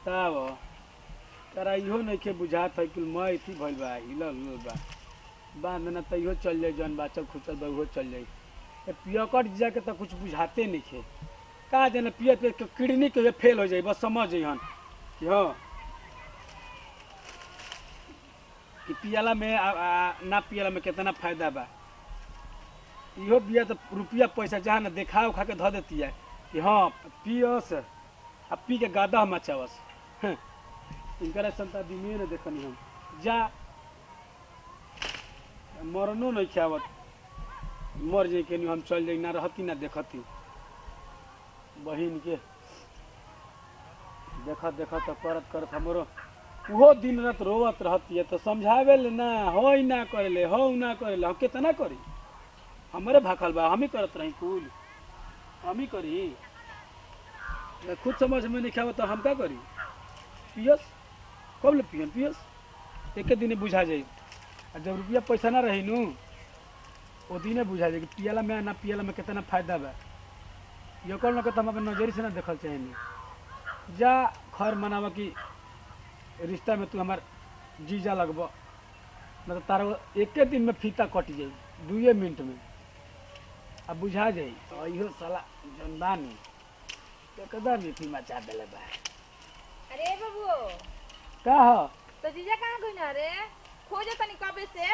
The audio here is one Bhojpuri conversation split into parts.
बताव तारा इहो नइखे बुझात है कि मैं इथी भइल बा हिलल हुलल बा बांध ना त इहो चल जाई जौन बाचल खुचल बा उहो चल जाई ए पियकट जाके त कुछ बुझाते नइखे का जाने पियत पियत के किडनी के फेल हो जाई बस समझ जइहन कि हाँ कि पियला में ना पियला में कितना फायदा बा इहो बिया तो रुपया पैसा जहाँ ना देखा उखा के धो देती है कि हाँ पियस आ पी के गादा मचावस इनकर संता दिमिए न देखनी हम जा मरनो नहीं खावत मर जाई के हम चल जाई ना रहती ना देखती बहिन के देखत देखत करत करत हमरो वो दिन रात रोवत रहती है तो समझावे ले ना हो ना करे हो ना करे हम कितना करी हमारे भाखल बा हम ही करत रही कुल हम ही करी खुद समझ में नहीं खावा तो हम क्या करी पियस कब ले पियन पियस एक दिन बुझा जाए जब रुपया पैसा ना रही नू वो दिन बुझा जाए कि पियला में ना पियला में कितना फायदा बा ये कल ना हम अपने नजरी से ना देखल चाहिए जा खैर मनावा कि रिश्ता में तू हमार जीजा लगब मतलब तारा एक दिन में फीता कट जाई 2 मिनट में अब बुझा जाई इहो साला जौन बानी एकदम इथी मचा देले बा। अरे बाबू का ह तो जीजा कहाँ गई ना रे खोजे तनी कबे से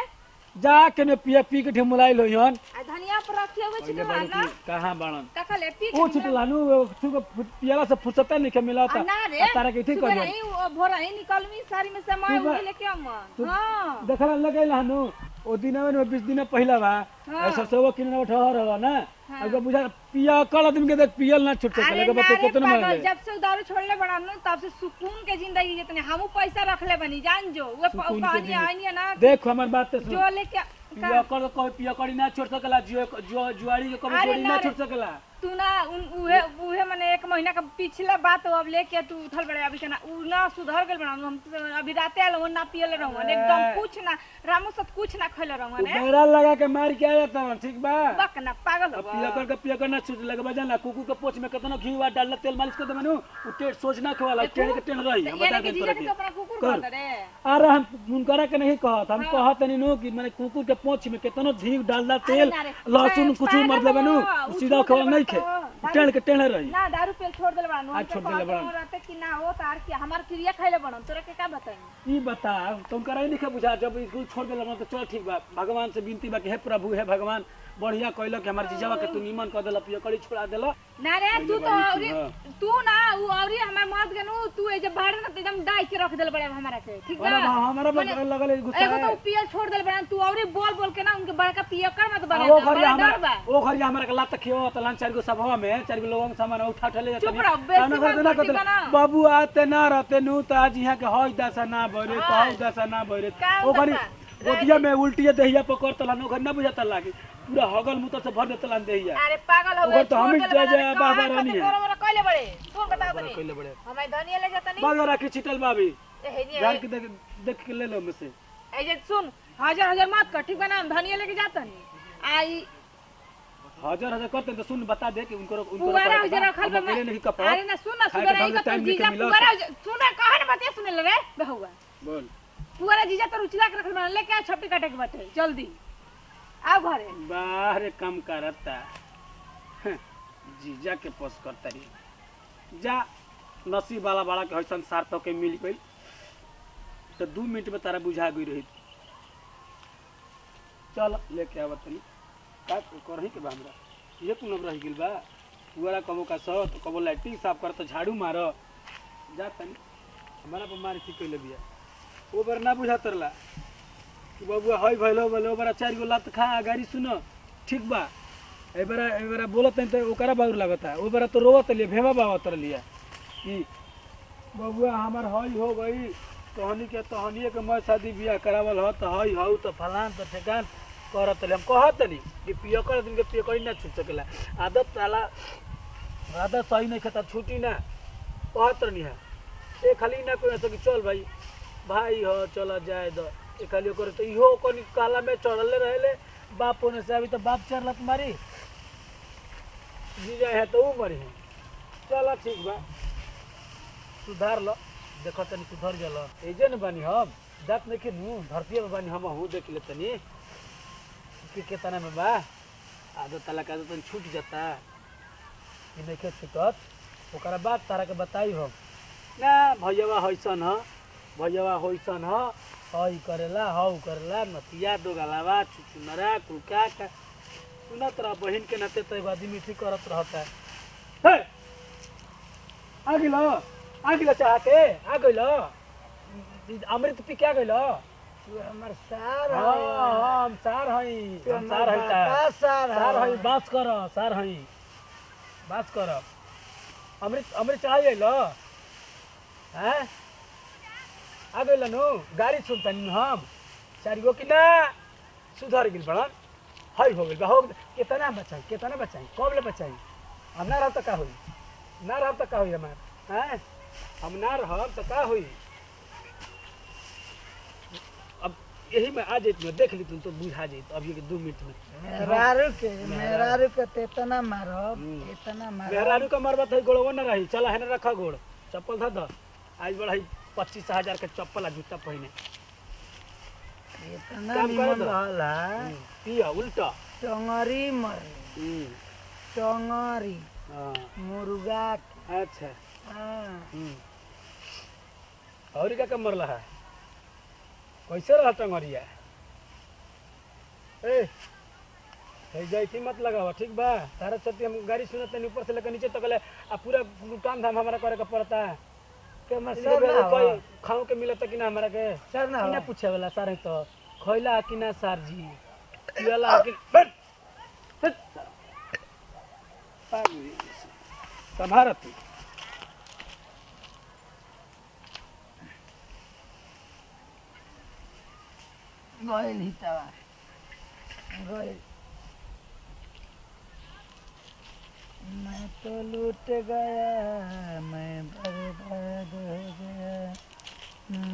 जा के ने पिया पी के ढिमुलाई लोहन आ धनिया पर रखे हुए ओइले छिटला बाड़ी ना की कहां बाणन काका ले पी ओ छिटलानु तू पियाला से फुर्सत नहीं के मिलाता ना रे तारा के इथी कर नहीं भोरा ही निकलमी सारी में से मैं तू बा- उहे लेके आऊं तू हां देखला लगैला नु ओ दिनवा में 20 दिन पहला बा हाँ। ऐसा से वो किने ठहर रहा ना हाँ। अगर बुझा पिया कल आदमी के देख पियल ना छूट सके अरे लगे बते नारे कितना पागल मार जब से दारू छोड़ले बड़ा नु तब से सुकून के जिंदगी जितने हमू पैसा रखले बनी जान जो वो सुकून के पानी जिंदगी। आनी ना देख हमर बात सुन जो लेके पिया कर कोई पिया करी ना छोड़ सकला जुआड़ी के कभी अरे जोड़ी ना ना रे। छोड़ सकला तू ना उहे उहे माने 1 महीना का पिछला बात अब लेके तू उठल बड़े अभी ना उ ना सुधर गेल बड़ा हम तो अभी राते आलो ना पियले रहू एकदम कुछ ना रामू सब कुछ ना खइले रहू तू ने बेरा लगा के मार के आया था ठीक बा बक ना पागल अब हो पिया कर ना छूट लगे बजा ना कुकुर के पोछ में कितना घी वा डाल तेल मालिश कर दे मनु उ टेट सोच ना खवाला टेढ़ के टेढ़ रही हम बता यानी दे कि जीजा तोरा के तो अपना कुकुर कर। कर रे अरे हम उनकरा के नहीं कहत हम कहत नहीं नो कि माने कुकुर के पोछ में कितना घी डालदा तेल ना रे, लहसुन कुछ पागल मर देबे नु हो, सीधा उ खवा छोड़ नहीं देबे खे तो, टेढ़ के टेढ़ रही ना दारू पे छोड़ देले बड़ा आज छोड़ देले बड़ा। रहते कि ना हो तार की हमार क्रिया खइले बड़ा तोरा के का बताई ई बता तुम करा नहीं के बुझा जब स्कूल छोड़ देला तो चल ठीक बा भगवान से विनती बा कि हे प्रभु हे भगवान बढ़िया कहल कि हमार जीजावा के तू निमन कर देला पिया कड़ी छोड़ा देला ना रे तू तो बड़ी औरी थी, हाँ। तू ना उ औरी हमर मत गनु तू ए जब बाहर ना तो एकदम डाई के रख देले बड़े हमारा के ठीक बा अरे हमारा माने लगल गुस्सा एगो तो है पियल छोड़ देले बड़ा तू औरी बोल बोल के ना उनके बड़का पिया कर मत बना वो घरिया हमारा वो घरिया हमारा के लात खियो त लान 4 गो सभा में 4 गो लोगों के सामान उठा ठले जाते चुप रहो, बेसी बात करती बना। बाबू आते ना रहते नु त आज यहां के हई दशा ना भरे तो हई दशा ना भरे का वो घरी दशा? गोदिया में उल्टिया दहिया पकड़ तला नो घर ना बुझाता लागे पूरा हगल मुत से भर देता लान दहिया अरे पागल हो वो गए तो हम ही जय बाबा रानी है बोरा कइले बड़े सुन बताओ तनी कइले बड़े हमारे धनिया ले जाता नहीं बाबा राखी छिटल बाबी ए नहीं जान के देख के ले लो मुझसे ए जे सुन हजार मत कर ठीक बा ना हम धनिया लेके जाता नहीं आई हजार करते तो सुन बता दे कि उनको पुआरा हजार रखल बा अकेले नहीं कपड़ा अरे ना सुन ना खाए के सुगर आई ढंग से का टाइम जीजा लेके मिला पुआरा सुन कहां ना बात सुने ले रे बहुआ बोल पुआरा जीजा तो रुचिला के रखल बा लेके आ छपटी काटे के बाटे जल्दी आओ घरे बाहर काम करता जीजा के पोस करता रही जा नसीब वाला बड़ा के हसन सार तो के मिल गई तो 2 मिनट में तारा बुझा गई रही चल लेके आवत तनी का करही के बा हमरा ये कुन रह गेल बा पुआरा कबो का सो तो कबो लाइटिंग साफ कर तो झाड़ू मारो जा तनी हमारा पर मार की कइले बिया ओ बर ना बुझा तरला कि बबुआ हई भइलो बोलो बरा 4 गो लात खा गाड़ी सुनो ठीक बा एबरा बोलत नहीं तो ओकरा बाउर लागता ओ बरा तो रोवत लिए भेवा बावत लिया कि बबुआ हमार हई हो गई तहनिए के मैं शादी बियाह करावल हो तो हई हो तो फलान तो ठेकान करत ले हम कहत नहीं कि पियकर दिन के पियकरी ना छूट सकेला आदत साला आदत सही नहीं खाता छूटी ना कहत नहीं है ए खाली ना कोई ऐसा कि चल भाई हो चला जाए दो ए खाली ओकर तो इहो कोनी काला में चढ़ले रहले बाप होने से अभी तो बाप चढ़ला तुम्हारी जीजा है तो ऊ मरी है चला ठीक बा सुधार लो देखो तनी सुधर गेल एजे न बानी हम जात नहीं के नु धरती में बानी हम हूँ देख ले तनी कि केतना में बा आदत तला का तनी छूट जाता कि नहीं के छूटत ओकरा बाद तारा के बताई हम ना भैयावा होइसन ह भैयावा होइसन ह हई करेला हऊ करेला नतिया दो गलावा चुचुनरा कुलका का सुनत रह बहन के नाते तो आदमी मीठी करत रहता है आ गिलो चाहते आ गइलो अमृत पी क्या गइलो तू हमर सार हां हम सार हई हम सार हई ता सार हई बात कर सार हई बात कर अमृत अमृत आ गइलो हैं आ गइलो नु गाड़ी सुनता नी हम चार गो कि ना सुधर गिल बड़न हई हो गइल हो कितना बचाई कब ले बचाई हम ना रहत का होई ना रहत का होई हमार हैं हम ना रहब तो का होई अब यही में आ जाइत में देख ली तुम तो बुझा जाइत अभी के 2 मिनट में मेहरारू के तेतना मारब इतना मारब मेहरारू का मरबा तो गोड़वा ना रही चला है ना रखा गोड़ चप्पल ध द आज बढ़ाई 25,000 के चप्पल आ जूता पहने इतना काम कर निमन दो। रहला पिया उल्टा टंगरी मर टंगरी हां मुर्गा अच्छा हाँ और क्या मरला है कैसे रहा टंगरिया ए जाइती मत लगावा ठीक बा तारा छती हम गाड़ी सुनत नहीं ऊपर से लेकर नीचे तक ले आ पूरा लुटान धाम हमारा करे का पड़ता है के सर मसर ना कोई खाओ के मिलता कि ना हमारा के सर ना ना पूछे वाला सारे तो खइला कि ना सर जी पियला कि बस पागल तुम्हारा तू गइल ही तवा गइल मैं तो लूट गया मैं बर्बाद हो गया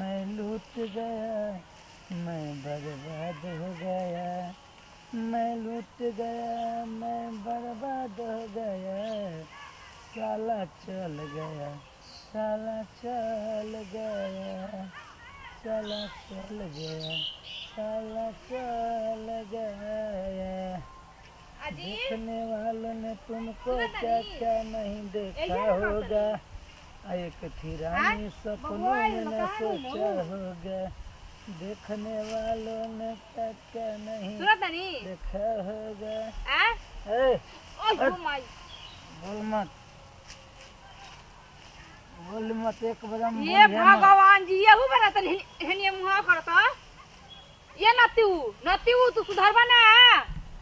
मैं लूट गया मैं बर्बाद हो गया मैं लूट गया मैं बर्बाद हो गया साला चल गया साला चल गया साला चल गया साला चल गया अजी देखने वालों ने तुमको सुनो क्या तनी। क्या नहीं देखा ऐसे ना होगा एक थी रानी सपनों में न सोचा होगा देखने वालों ने क्या क्या नहीं सुनो तनी देखा होगा आ ए ओ माय बोल मत एक बदम ये भगवान जी येहू बना तनी हेनिए मुहा करता ये नतीऊ तू सुधरबा ना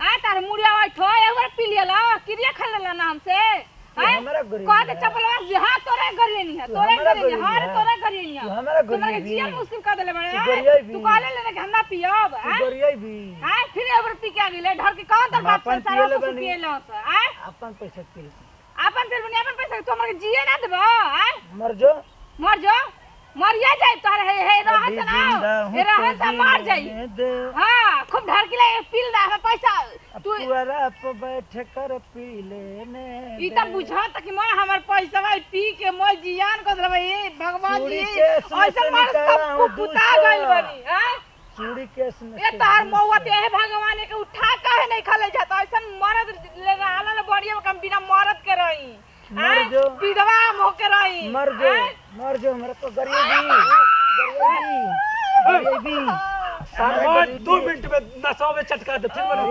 आ तार मुड़िया ठो एक बार पी लेला क्रिया खा लेला ना हमसे हमारा गरीब कह दे चपलवा जी हां तोरे गरिए नहीं है तोरे गरिए नहीं है तोरे गरिए नहीं है हमारा तुम्हारे गरीब जीवन मुश्किल कर देले बड़े गरियाई भी। तू काले लेने के हम ना पियब गरियाई भी हां फिर एक बार पी के आ गेले ढर के कौन तर हम बात अपन सारा पियले कुछ बनी। पियले से अपन पैसा पी अपन फिर बनी अपन पैसा तुम्हारे जिए ना देबो मर जो मर जो मरिया जाए तार है रह से ना हे रह से मर जाई हां खूब ढर के ले पील दा है पैसा तू पुअरा पे बैठ कर पी लेने ई त बुझा त कि मैं हमर पैसा भाई पी के मैं जियान कर देबे ए भगवान चूड़ी जी केस में ऐसा से मार निकाला सब हूँ कुता 200 गइल बनी हां चूड़ी केस में ए तार मौवा ते है भगवान के उठा काहे नहीं खले जाता ऐसा मरद ले आला ले बढ़िया कम बिना मरद के रही मर जो। विधवा मोह के रही मर जो मेरे को गरीबी सामान 2 मिनट में नसाओ में चटका दे ठीक बना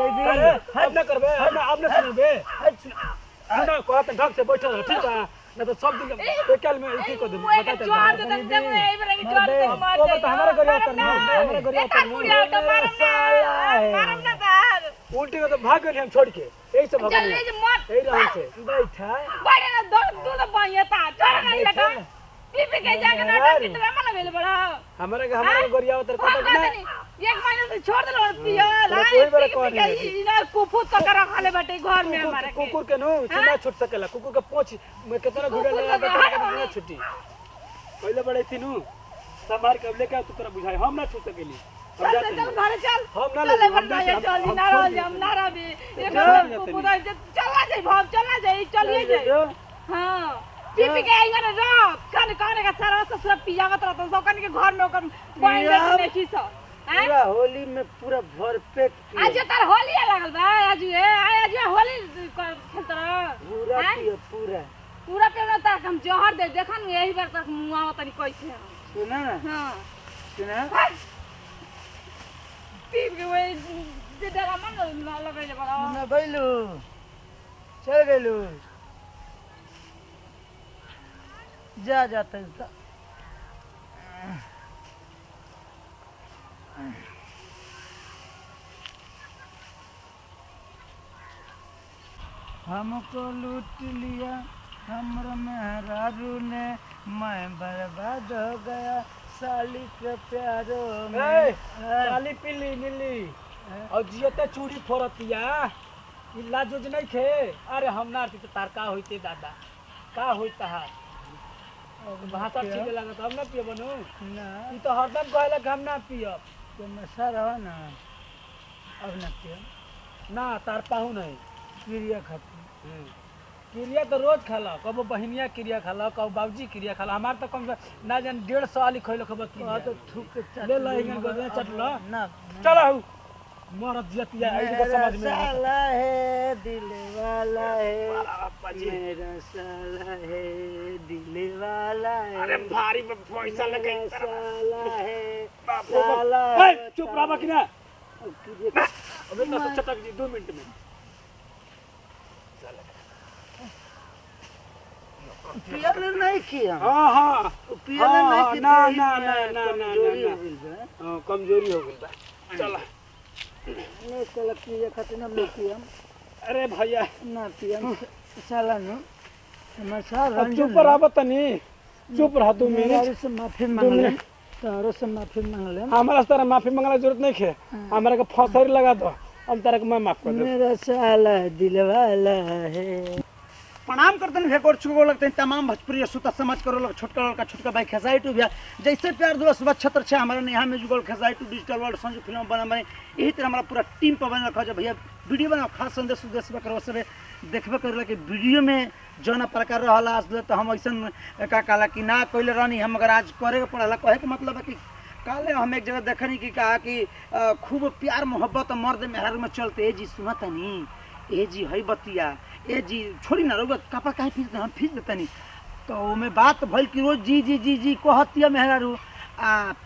अब ना करबे अब ना सुनबे सुना को त ढंग से बैठल रह, ठीक है ना तो सब दिन एकेल में एक ही को दे बता दे जोर दे दे ए बरे की जोर दे मार तो बता हमारा गरिया करना हमारा गरिया तार मुड़िया तो मारम ना तार उल्टी में तो भाग गए हम छोड़ के यही सब भगवान जल्दी से मत यही रहन से बैठा बड़े ना दूध बनिए ता छोड़ नहीं लगा पी पी के जाके नाटक की तरह मन भेल बड़ा हमारा गरिया उतर हाँ, कत कहते ना नहीं, एक महीने से छोड़ दिलो पियो तोरा कोई बड़ा कौन है? ना कुफुत का कर खाले बैठे घर में हमारे के कुकुर के नो चुना छूट सकेला कुकुर के पोंछ में कितना घुड़े लगा के छुट्टी पहले बड़े थी नु संभाल के अब लेके तू तोरा बुझाई हम ना छूट सकेली हम चल जाते चल हैं। घरे चल हम ना चल ले बन भाई चल ना रह हम ना रह एक चल कुकुर चलना जाए भाव चलना जाए चलिए जाए हां पी पी के आइगा रे कने कने का सारा ससुर पियावत रहत सब कने के घर में ओकर बन जात नहीं छी सब हैं पूरा होली में पूरा भरपेट पिया। आज तार होली लागल बा आज होली खेलत रह पूरा पिया पूरा। पूरा पेड़ तक हम जहर दे देखन यही बार तक मुआ तनी कैसे सुना ना हां सुना पी के वे जे डरा मन लगैले बड़ा ना गइलू चल गइलू जा जाते हमको लूट लिया हमर मेहरारू ने मैं बर्बाद हो गया साली के प्यारो में। काली पीली नीली और जियते चूड़ी फोड़तिया ई लाजोज नहीं खे। अरे हम ना तो तार का होइते दादा का होइता है भाषा ठीक लागत हम ना पियो बनू ना ई तो हरदम कहला कि हम ना पियो तो नशा रहो ना अब ना पियो ना तार पाहू नहीं क्रिया खाती क्रिया तो रोज खाला कबो बहनिया क्रिया खाला कबो बाबूजी क्रिया खाला हमार तो कम से ना जान 150 साल खइलो खबर कहा तो थूक के चट ले ला इंगन गोदे चटला ना चलो मरद जतिया आई के समझ में मेरा साला है दिल वाला है पाजी मेरा साला है दिल वाला है अरे भारी में पैसा लगे मेरा साला है बाप रे साला बाप। है। चुप रहा कि ना क्रिया अबे तो चटक जी 2 मिनट में पियर नहीं किया हां हां पियर नहीं किया ना ना ना ना ना कमजोरी हो ना गइल बा हां कमजोरी हो गई बा चल ने चल क्रिया खातिर ना लो पिया अरे भैया ना पिया साला नो हमर साल अब चुप रहा तनी चुप रहा 2 मेरे मिनट से माफी मांग ले तारो से माफी मांग ले हमारा तारा माफी मांगने जरूरत नहीं है हमारा के फसरी लगा दो हम तारा के मैं माफ कर दूं मेरा साला दिल वाला है। प्रणाम करते हैं भेकोर छुको लगते हैं तमाम भोजपुरी श्रोता समाज करो लोग छोटका लड़का छोटका भाई खेसाई टू भैया जैसे प्यार दिवस सुबह छत्र छे हमारे यहाँ में Jugal Khesai to digital world Sanju film बना बने यही तरह हमारा पूरा टीम पर बना रखा भैया वीडियो बना खास संदेश उद्देश करो सब देखबे कर कि वीडियो में जौन प्रकार रहा आज तो हम ऐसा का कहला कि ना कोई रहनी हम अगर आज करे के पड़ला कहे के मतलब है कि काले हम एक जगह देखनी कि कहा कि खूब प्यार मोहब्बत मर्द मेहरारू में चलते ए जी सुनता नहीं ए जी है बतिया ए जी छोड़ी ना रोग कपड़ा काहे फीस हम फीस देता नहीं तो ओमे बात भइल कि रोज जी जी जी जी कहतिया मेहरारू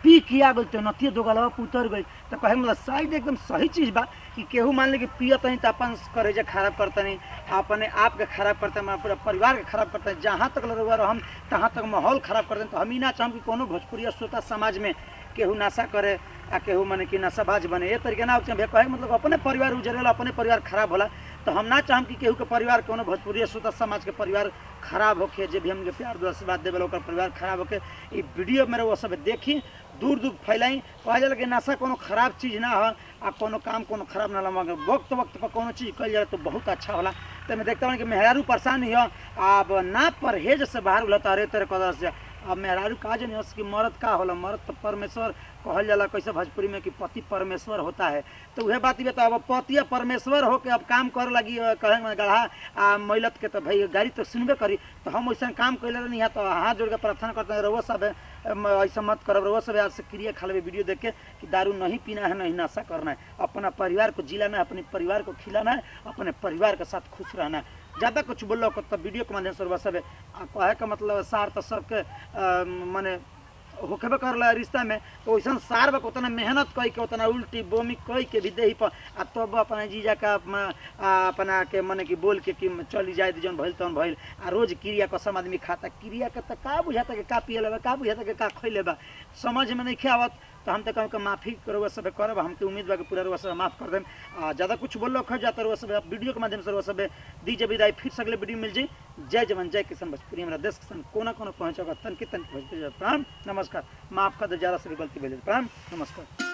पी किया बोलते नतिया दो गलवा उतर गई तो कहे मतलब साइड एकदम सही चीज़ बा कि केहू मान ले कि पियत नहीं तो अपन करेजा खराब करता नहीं अपने आप के खराब करता है पूरा परिवार के खराब करता है जहाँ तक लड़ुआ हम तहाँ तक माहौल खराब करते हैं तो हम ही ना चाहम कि कोनो भोजपुरी श्रोता समाज में केहू नशा करे आ केहू माने कि नशाबाज बने ये तरीके ना कहे मतलब अपने परिवार उजरेला अपने परिवार खराब होला तो हम ना चाहम कि केहू के परिवार कोनो भोजपुरी श्रोता समाज के परिवार खराब होके जे भी हमके प्यार दो आशीर्वाद देवे ओकर परिवार खराब होके ये वीडियो मेरे वो सब देखी दूर दूर फैलाई कहा जाला कि नशा कोनो खराब चीज़ ना हो आ कोनो काम कोनो खराब ना लगा वक्त वक्त पर कोनो चीज़ कल जाए तो बहुत अच्छा होला तो मैं देखता हूँ कि मेहरारू परेशान ही हो अब ना परहेज से बाहर उलता अरे तेरे कदर से अब मेहरारू कहा जाए कि मर्द का होला मर्द तो परमेश्वर कहल जाला कैसे भोजपुरी में कि पति परमेश्वर होता है तो वह बात बता अब पति परमेश्वर हो के अब काम कर लगी कहे गढ़ा महिलत के तो भाई गाड़ी तो सुनबे करी तो हम वैसा काम कैले नहीं है तो हाथ जोड़ के प्रार्थना करते हैं रउआ सब ऐसा मत करब रउआ सब आज से क्रिया खा लेवे वीडियो देख के कि दारू नहीं पीना है नहीं नशा करना है अपना परिवार को जिलाना है अपने परिवार को खिलाना है अपने परिवार के साथ खुश रहना है ज़्यादा कुछ बोलो तब वीडियो के माध्यम से रउआ सब कहे का मतलब सार तो सबके माने होखेबे करला रिश्ता में तो वैसा सार बा उतना मेहनत कई के उतना उल्टी बोमी कई के भी देही पर आ तब अपना जीजा का अपना के मने कि बोल के कि चली जाए जौन भइल तौन भइल आ रोज क्रिया कसम आदमी खाता क्रिया के तो का बुझाता कि का पिए लेबा का बुझाता कि का खइले बा समझ में नहीं आवत तो हम तो कहूँ कि माफ़ी रउआ सब करब हमके उम्मीद बा कि पूरा रउआ सब माफ़ कर देम ज़्यादा कुछ बोलो खो जाता रउआ सब वीडियो के माध्यम से रउआ सब दीजिए विदाई फिर से अगले वीडियो मिल जाए जय जवान जय किसान भोजपुरी हमारा देश किसान कोना कोना पहुँचा तन की तन भोजपुरी प्रणाम नमस्कार माफ़ कर दे ज़्यादा से भी गलती भेल प्रणाम नमस्कार।